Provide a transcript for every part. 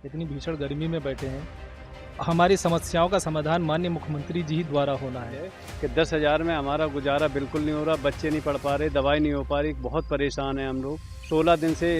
इतनी भीषण गर्मी में बैठे हैं। हमारी समस्याओं का समाधान माननीय मुख्यमंत्री जी द्वारा होना है कि 10,000 में हमारा गुजारा बिल्कुल नहीं हो रहा, बच्चे नहीं पढ़ पा रहे, दवाई नहीं हो पा रही, बहुत परेशान हैं हम लोग। 16 दिन से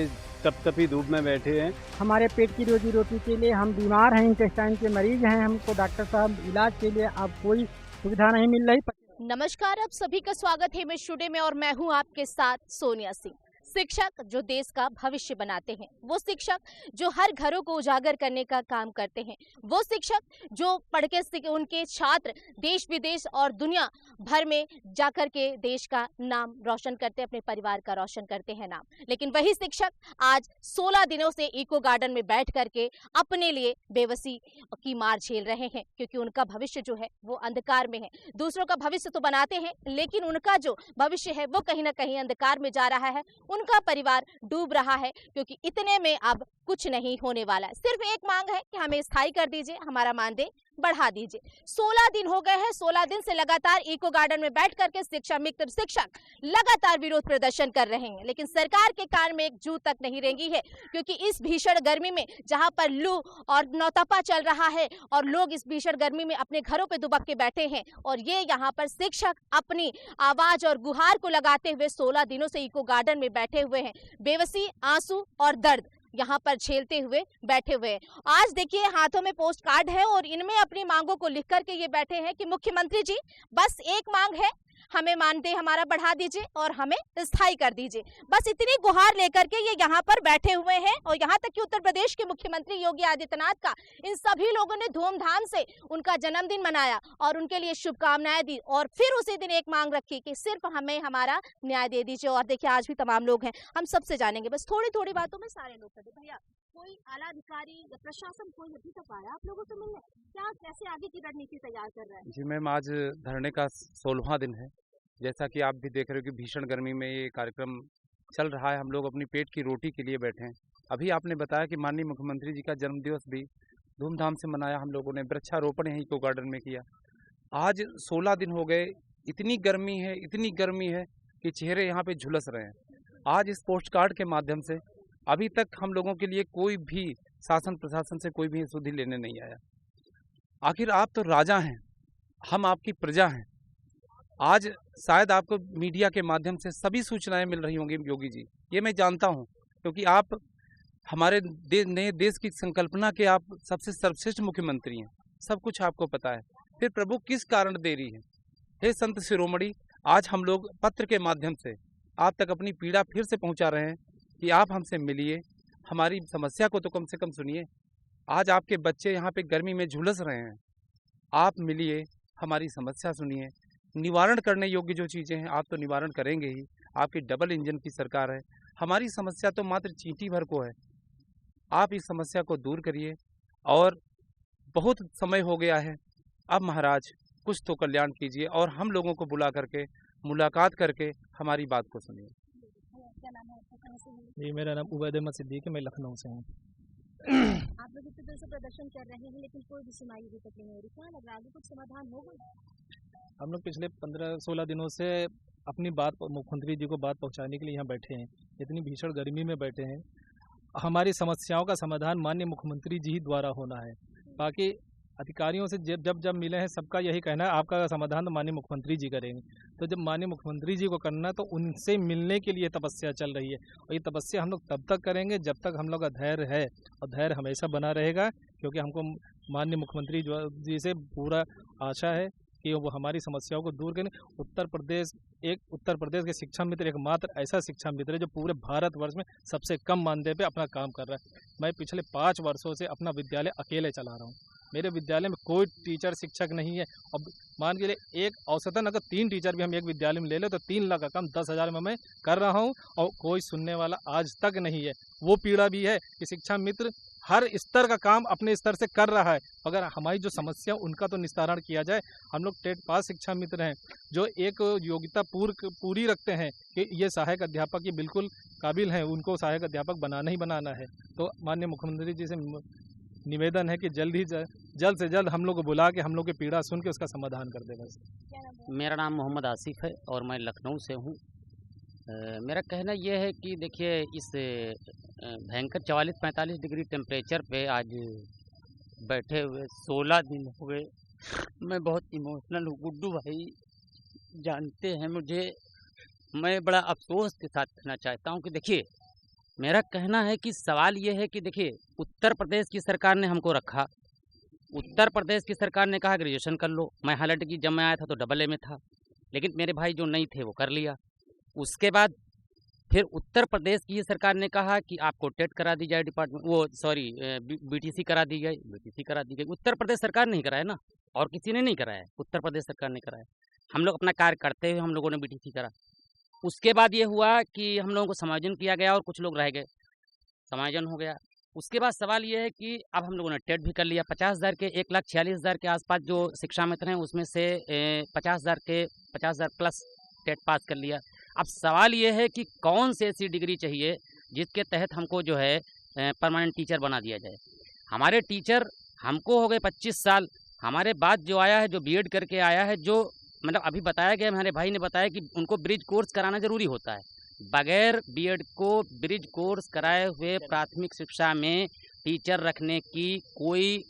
तपतपी धूप में बैठे हैं। हमारे पेट की रोजी रोटी के लिए हम बीमार हैं, इंटेस्टाइन के मरीज हैं, हमको डॉक्टर साहब इलाज के लिए अब कोई सुविधा नहीं मिल रही। नमस्कार, आप सभी का स्वागत है मैं स्टूडियो में और मैं हूं आपके साथ सोनिया सिंह। शिक्षक जो देश का भविष्य बनाते हैं, वो शिक्षक जो हर घरों को उजागर करने का काम करते हैं, वो शिक्षक जो पढ़ के उनके छात्र देश विदेश और दुनिया भर में जाकर के देश का नाम रोशन करते हैं, अपने परिवार का रोशन करते हैं नाम। लेकिन वही शिक्षक आज 16 दिनों से इको गार्डन में बैठ करके अपने लिए बेबसी की मार झेल रहे हैं, क्योंकि उनका भविष्य जो है वो अंधकार में है। दूसरों का भविष्य तो बनाते हैं, लेकिन उनका जो भविष्य है वो कहीं ना कहीं अंधकार में जा रहा है, उनका परिवार डूब रहा है, क्योंकि इतने में अब कुछ नहीं होने वाला है। सिर्फ एक मांग है कि हमें स्थायी कर दीजिए, हमारा मानदेय बढ़ा दीजिए। 16 दिन हो गए हैं, 16 दिन से लगातार इको गार्डन में बैठ करके शिक्षा मित्र शिक्षक लगातार विरोध प्रदर्शन कर रहे हैं, लेकिन सरकार के कान में एक जू तक नहीं रेंगी है, क्योंकि इस भीषण गर्मी में जहां पर लू और नौतपा चल रहा है और लोग इस भीषण गर्मी में अपने घरों पे दुबक के बैठे हैं, और ये यहाँ पर शिक्षक अपनी आवाज और गुहार को लगाते हुए 16 दिनों से इको गार्डन में बैठे हुए हैं, बेबसी, आंसू और दर्द यहाँ पर झेलते हुए बैठे हुए हैं। आज देखिए हाथों में पोस्ट कार्ड है और इनमें अपनी मांगों को लिख करके ये बैठे हैं कि मुख्यमंत्री जी बस एक मांग है, हमें मानदेय हमारा बढ़ा दीजिए और हमें स्थायी कर दीजिए। बस इतनी गुहार लेकर के ये यहाँ पर बैठे हुए हैं, और यहाँ तक कि उत्तर प्रदेश के मुख्यमंत्री योगी आदित्यनाथ का इन सभी लोगों ने धूमधाम से उनका जन्मदिन मनाया और उनके लिए शुभकामनाएं दी, और फिर उसी दिन एक मांग रखी कि सिर्फ हमें हमारा न्याय दे दीजिए। और देखिए आज भी तमाम लोग हैं, हम सबसे जानेंगे, बस थोड़ी थोड़ी बातों में सारे लोग कहते भैया कोई आला अधिकारी या प्रशासन कोई अभी तक आया आप लोगों से मिलने, क्या कैसे आगे की रणनीति तैयार कर रहा है? जी मैम, आज धरने का 16वां दिन है। जैसा कि आप भी देख रहे हो कि भीषण गर्मी में ये कार्यक्रम चल रहा है, हम लोग अपनी पेट की रोटी के लिए बैठे हैं। अभी आपने बताया कि माननीय मुख्यमंत्री जी का जन्मदिवस भी धूमधाम से मनाया, हम लोगों ने वृक्षारोपण यहीं इको गार्डन में किया। आज 16 दिन हो गए, इतनी गर्मी है कि चेहरे यहाँ पे झुलस रहे हैं। आज इस पोस्ट कार्ड के माध्यम से अभी तक हम लोगों के लिए कोई भी शासन प्रशासन से कोई भी सुधि लेने नहीं आया। आखिर आप तो राजा हैं, हम आपकी प्रजा हैं। आज शायद आपको मीडिया के माध्यम से सभी सूचनाएं मिल रही होंगी योगी जी, ये मैं जानता हूं, क्योंकि आप हमारे नए देश की संकल्पना के आप सबसे सर्वश्रेष्ठ मुख्यमंत्री हैं, सब कुछ आपको पता है। फिर प्रभु किस कारण देरी है? हे संत शिरोमणि, आज हम लोग पत्र के माध्यम से आप तक अपनी पीड़ा फिर से पहुंचा रहे हैं कि आप हमसे मिलिए, हमारी समस्या को तो कम से कम सुनिए। आज आपके बच्चे यहाँ पे गर्मी में झुलस रहे हैं, आप मिलिए, हमारी समस्या सुनिए, निवारण करने योग्य जो चीज़ें हैं आप तो निवारण करेंगे ही। आपकी डबल इंजन की सरकार है, हमारी समस्या तो मात्र चींटी भर को है। आप इस समस्या को दूर करिए, और बहुत समय हो गया है, अब महाराज कुछ तो कल्याण कीजिए और हम लोगों को बुला करके मुलाकात करके हमारी बात को सुनिए। जी, मेरा नाम उबैद अहमद सिद्दीकी, मैं लखनऊ से हूँ। आप लोग इतने देर से प्रदर्शन कर रहे हैं, लेकिन कोई भी सुनाई अभी तक नहीं हो रही, क्या लग रहा है आगे कुछ समाधान होगा? हम लोग पिछले 15-16 दिनों से अपनी बात मुख्यमंत्री जी को बात पहुंचाने के लिए यहाँ बैठे हैं, इतनी भीषण गर्मी में बैठे हैं। हमारी समस्याओं का समाधान माननीय मुख्यमंत्री जी द्वारा होना है। बाकी अधिकारियों से जब मिले हैं, सबका यही कहना है आपका समाधान तो माननीय मुख्यमंत्री जी करेंगे। तो जब माननीय मुख्यमंत्री जी को करना है तो उनसे मिलने के लिए तपस्या चल रही है, और ये तपस्या हम लोग तब तक करेंगे जब तक हम लोग का धैर्य है, और धैर्य हमेशा बना रहेगा, क्योंकि हमको माननीय मुख्यमंत्री जी से पूरा आशा है कि वो हमारी समस्याओं को दूर करें। उत्तर प्रदेश के शिक्षा मित्र एकमात्र ऐसा शिक्षा मित्र है जो पूरे भारतवर्ष में सबसे कम मानदेय पे अपना काम कर रहा है। मैं पिछले 5 वर्षों से अपना विद्यालय अकेले चला रहा हूँ, मेरे विद्यालय में कोई टीचर शिक्षक नहीं है। अब मान के लिए एक औसतन अगर 3 टीचर भी हम एक विद्यालय में ले लें तो 3 लाख का काम 10,000 में मैं कर रहा हूँ, और कोई सुनने वाला आज तक नहीं है। वो पीड़ा भी है कि शिक्षा मित्र हर स्तर का काम अपने स्तर से कर रहा है, अगर हमारी जो समस्या उनका तो निस्तारण किया जाए। हम लोग टेट पास शिक्षा मित्र हैं जो एक योग्यता पूरी रखते हैं कि ये सहायक अध्यापक ये बिल्कुल काबिल हैं, उनको सहायक अध्यापक बनाना ही बनाना है। तो माननीय मुख्यमंत्री जी से निवेदन है कि जल्द से जल्द हम लोग को बुला के हम लोग की पीड़ा सुन के उसका समाधान कर दे। बस मेरा नाम मोहम्मद आसिफ है और मैं लखनऊ से हूँ। मेरा कहना ये है कि देखिए इस भयंकर 44-45 डिग्री टेम्परेचर पे आज बैठे हुए 16 दिन हुए, मैं बहुत इमोशनल हूँ। गुड्डू भाई जानते हैं मुझे, मैं बड़ा अफसोस के साथ कहना चाहता हूँ कि देखिए मेरा कहना है कि सवाल ये है कि देखिए उत्तर प्रदेश की सरकार ने हमको रखा, उत्तर प्रदेश की सरकार ने कहा ग्रेजुएशन कर लो। मैं हालांकि कि जब मैं आया था तो AA में था, लेकिन मेरे भाई जो नहीं थे वो कर लिया। उसके बाद फिर उत्तर प्रदेश की सरकार ने कहा कि आपको टेट करा दी जाए, BTC करा दी गई। उत्तर प्रदेश सरकार नहीं कराया ना, और किसी ने नहीं कराया, उत्तर प्रदेश सरकार ने कराया। हम लोग अपना कार्य करते हुए हम लोगों ने BTC करा। उसके बाद ये हुआ कि हम लोगों को समायोजन किया गया और कुछ लोग रह गए, समायोजन हो गया। उसके बाद सवाल ये है कि अब हम लोगों ने टेट भी कर लिया। 50,000 के 1,46,000 के आसपास जो शिक्षा मित्र हैं उसमें से 50,000 प्लस टेट पास कर लिया। अब सवाल ये है कि कौन से ऐसी डिग्री चाहिए जिसके तहत हमको जो है परमानेंट टीचर बना दिया जाए। हमारे टीचर हमको हो गए 25 साल, हमारे बाद जो आया है, जो B.Ed करके आया है, जो मतलब अभी बताया गया, हमारे भाई ने बताया कि उनको ब्रिज कोर्स कराना ज़रूरी होता है। बगैर B.Ed को ब्रिज कोर्स कराए हुए प्राथमिक शिक्षा में टीचर रखने की कोई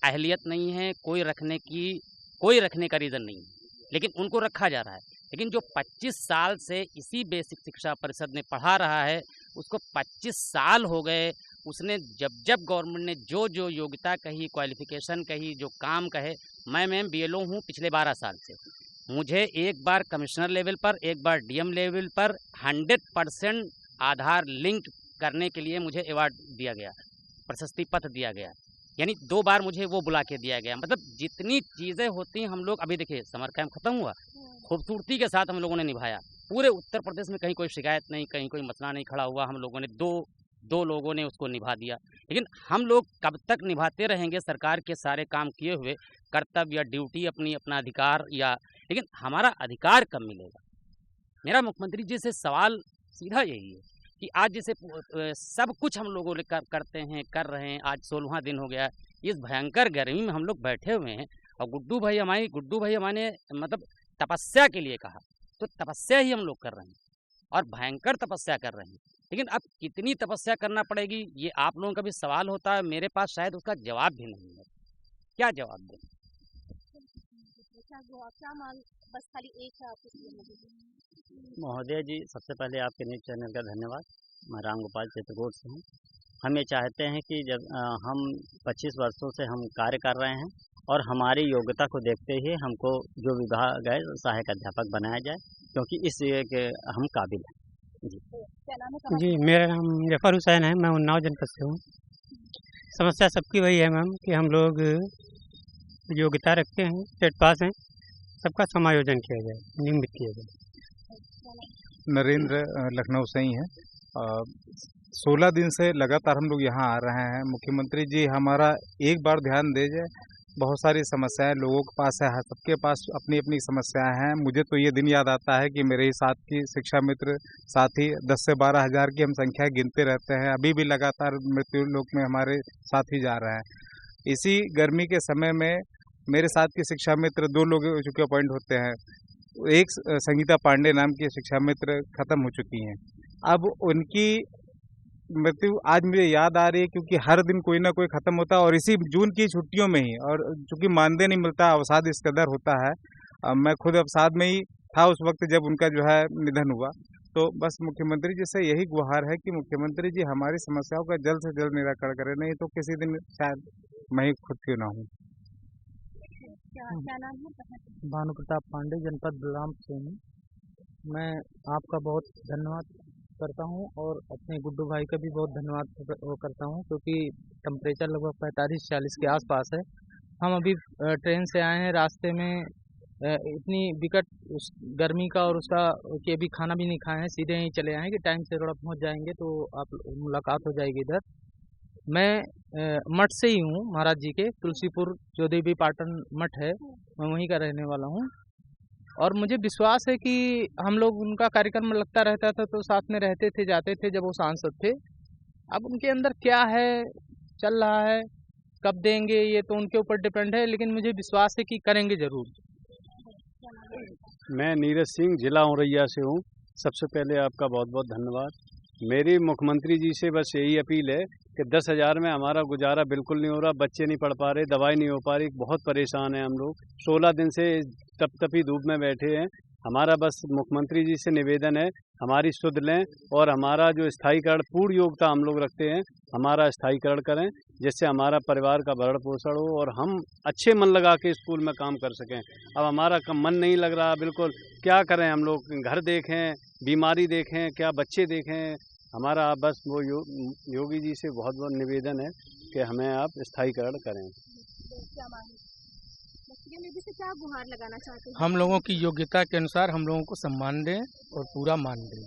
अहलियत नहीं है, कोई रखने का रीज़न नहीं है, लेकिन उनको रखा जा रहा है। लेकिन जो 25 साल से इसी बेसिक शिक्षा परिषद में पढ़ा रहा है, उसको 25 साल हो गए, उसने जब गवर्नमेंट ने जो योग्यता कही, क्वालिफिकेशन कही, जो काम कहे, मैं मैम BLO हूँ पिछले 12 साल से। मुझे एक बार कमिश्नर लेवल पर, एक बार DM लेवल पर 100% आधार लिंक करने के लिए मुझे अवार्ड दिया गया, प्रशस्ति पत्र दिया गया, यानी 2 बार मुझे वो बुला के दिया गया। मतलब जितनी चीज़ें होती हैं हम लोग, अभी देखिए समर कैंप खत्म हुआ, खूबसूरती के साथ हम लोगों ने निभाया। पूरे उत्तर प्रदेश में कहीं कोई शिकायत नहीं, कहीं कोई मसला नहीं खड़ा हुआ, हम लोगों ने दो लोगों ने उसको निभा दिया। लेकिन हम लोग कब तक निभाते रहेंगे सरकार के सारे काम किए हुए, कर्तव्य या ड्यूटी, अपना अधिकार, या लेकिन हमारा अधिकार कब मिलेगा? मेरा मुख्यमंत्री जी से सवाल सीधा यही है कि आज जैसे सब कुछ हम लोगों ने कर रहे हैं, आज 16वां दिन हो गया, इस भयंकर गर्मी में हम लोग बैठे हुए हैं, और गुड्डू भाई हमारे मतलब तपस्या के लिए कहा, तो तपस्या ही हम लोग कर रहे हैं और भयंकर तपस्या कर रहे हैं। लेकिन अब कितनी तपस्या करना पड़ेगी, ये आप लोगों का भी सवाल होता है, मेरे पास शायद उसका जवाब भी नहीं है। क्या जवाब दें? महोदय जी, सबसे पहले आपके न्यूज़ चैनल का धन्यवाद। मैं राम गोपाल चित्रकूट से हूँ। हम ये चाहते हैं कि जब हम 25 वर्षों से हम कार्य कर रहे हैं और हमारी योग्यता को देखते ही हमको जो विभाग है सहायक अध्यापक बनाया जाए, क्योंकि इस के हम काबिल हैं। जी, मेरा नाम जफ़र हुसैन है, मैं उन्नाव जनपद से हूँ। समस्या सबकी वही है मैम कि हम लोग योग्यता रखते हैं, टेट पास हैं, सबका समायोजन किया जाए, नियमित किया जाए। नरेंद्र लखनऊ से ही है। 16 दिन से लगातार हम लोग यहाँ आ रहे हैं। मुख्यमंत्री जी हमारा एक बार ध्यान दे जाए, बहुत सारी समस्याएं लोगों के पास है, सबके पास अपनी अपनी समस्याएं हैं। मुझे तो ये दिन याद आता है कि मेरे ही साथ की शिक्षा मित्र साथी 10 से 12 हज़ार की हम संख्या गिनते रहते हैं। अभी भी लगातार मृत्यु लोक में हमारे साथी जा रहे हैं। इसी गर्मी के समय में मेरे साथ के शिक्षा मित्र 2 लोग चूँकि अपॉइंट होते हैं, एक संगीता पांडे नाम की शिक्षा मित्र खत्म हो चुकी हैं। अब उनकी मृत्यु आज मुझे याद आ रही है, क्योंकि हर दिन कोई ना कोई खत्म होता है, और इसी जून की छुट्टियों में ही, और चूँकि मानदेय नहीं मिलता, अवसाद इस कदर होता है। मैं खुद अवसाद में ही था उस वक्त जब उनका जो है निधन हुआ। तो बस मुख्यमंत्री जी से यही गुहार है कि मुख्यमंत्री जी हमारी समस्याओं का जल्द से जल्द निराकरण करें, नहीं तो किसी दिन शायद मैं ही खुद क्यों ना हूँ। क्या नाम है? भानु प्रताप पांडे, जनपद बलरामपुर से हूँ। मैं आपका बहुत धन्यवाद करता हूँ और अपने गुड्डू भाई का भी बहुत धन्यवाद करता हूँ, क्योंकि टेम्परेचर लगभग 45-40 के आसपास है। हम अभी ट्रेन से आए हैं, रास्ते में इतनी विकट उस गर्मी का और उसका कि अभी खाना भी नहीं खाए हैं, सीधे ही चले आए हैं कि टाइम से थोड़ा पहुँच जाएंगे तो आप मुलाकात हो जाएगी इधर। मैं मठ से ही हूँ, महाराज जी के तुलसीपुर जो देवी पाटन मठ है, मैं वहीं का रहने वाला हूँ। और मुझे विश्वास है कि हम लोग उनका कार्यक्रम लगता रहता था तो साथ में रहते थे, जाते थे जब वो सांसद थे। अब उनके अंदर क्या है, चल रहा है, कब देंगे ये तो उनके ऊपर डिपेंड है, लेकिन मुझे विश्वास है कि करेंगे ज़रूर। मैं नीरज सिंह, जिला औरैया से हूँ। सबसे पहले आपका बहुत बहुत धन्यवाद। मेरी मुख्यमंत्री जी से बस यही अपील है कि 10,000 में हमारा गुजारा बिल्कुल नहीं हो रहा, बच्चे नहीं पढ़ पा रहे, दवाई नहीं हो पा रही, बहुत परेशान हैं हम लोग। 16 दिन से तपतपी धूप में बैठे हैं। हमारा बस मुख्यमंत्री जी से निवेदन है, हमारी सुध लें और हमारा जो स्थायीकरण, पूर्ण योग्यता हम लोग रखते हैं, हमारा स्थायीकरण करें, जिससे हमारा परिवार का भरण पोषण हो और हम अच्छे मन लगा के स्कूल में काम कर सकें। अब हमारा मन नहीं लग रहा बिल्कुल, क्या करें हम लोग, घर देखें, बीमारी देखें, क्या बच्चे देखें। हमारा बस वो योगी जी से बहुत बहुत निवेदन है कि हमें आप स्थायीकरण करें। क्या गुहार लगाना चाहते हैं? हम लोगों की योग्यता के अनुसार हम लोगों को सम्मान दें और पूरा मान दें।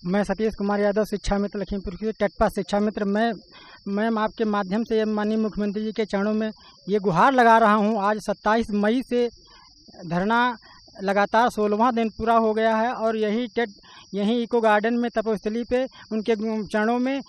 मैं सतीश कुमार यादव, शिक्षा मित्र लखीमपुर की टेटपा शिक्षा मित्र। मैं आपके माध्यम से माननीय मुख्यमंत्री जी के चरणों में ये गुहार लगा रहा हूँ। आज 27 मई से धरना लगातार 16वां दिन पूरा हो गया है और यही इको गार्डन में तपोस्थली पे उनके चरणों में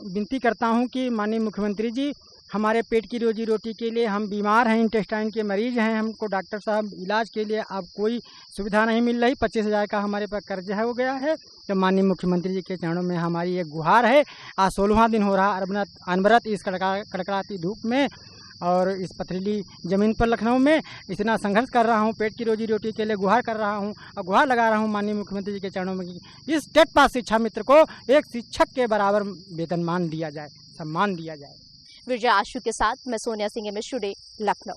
विनती करता हूँ कि माननीय मुख्यमंत्री जी, हमारे पेट की रोजी रोटी के लिए, हम बीमार हैं, इंटेस्टाइन के मरीज हैं, हमको डॉक्टर साहब इलाज के लिए अब कोई सुविधा नहीं मिल रही। 25,000 का हमारे पास कर्जा हो गया है। तो माननीय मुख्यमंत्री जी के चरणों में हमारी एक गुहार है। आज 16वां दिन हो रहा अनवरत इस कड़कड़ाती धूप में और इस पथरीली ज़मीन पर लखनऊ में इतना संघर्ष कर रहा हूँ, पेट की रोजी रोटी के लिए गुहार कर रहा हूँ और गुहार लगा रहा हूँ माननीय मुख्यमंत्री जी के चरणों में कि इस टेटपा शिक्षा मित्र को एक शिक्षक के बराबर वेतनमान दिया जाए, सम्मान दिया जाए। विजय आशु के साथ मैं सोनिया सिंह, MS टुडे, लखनऊ।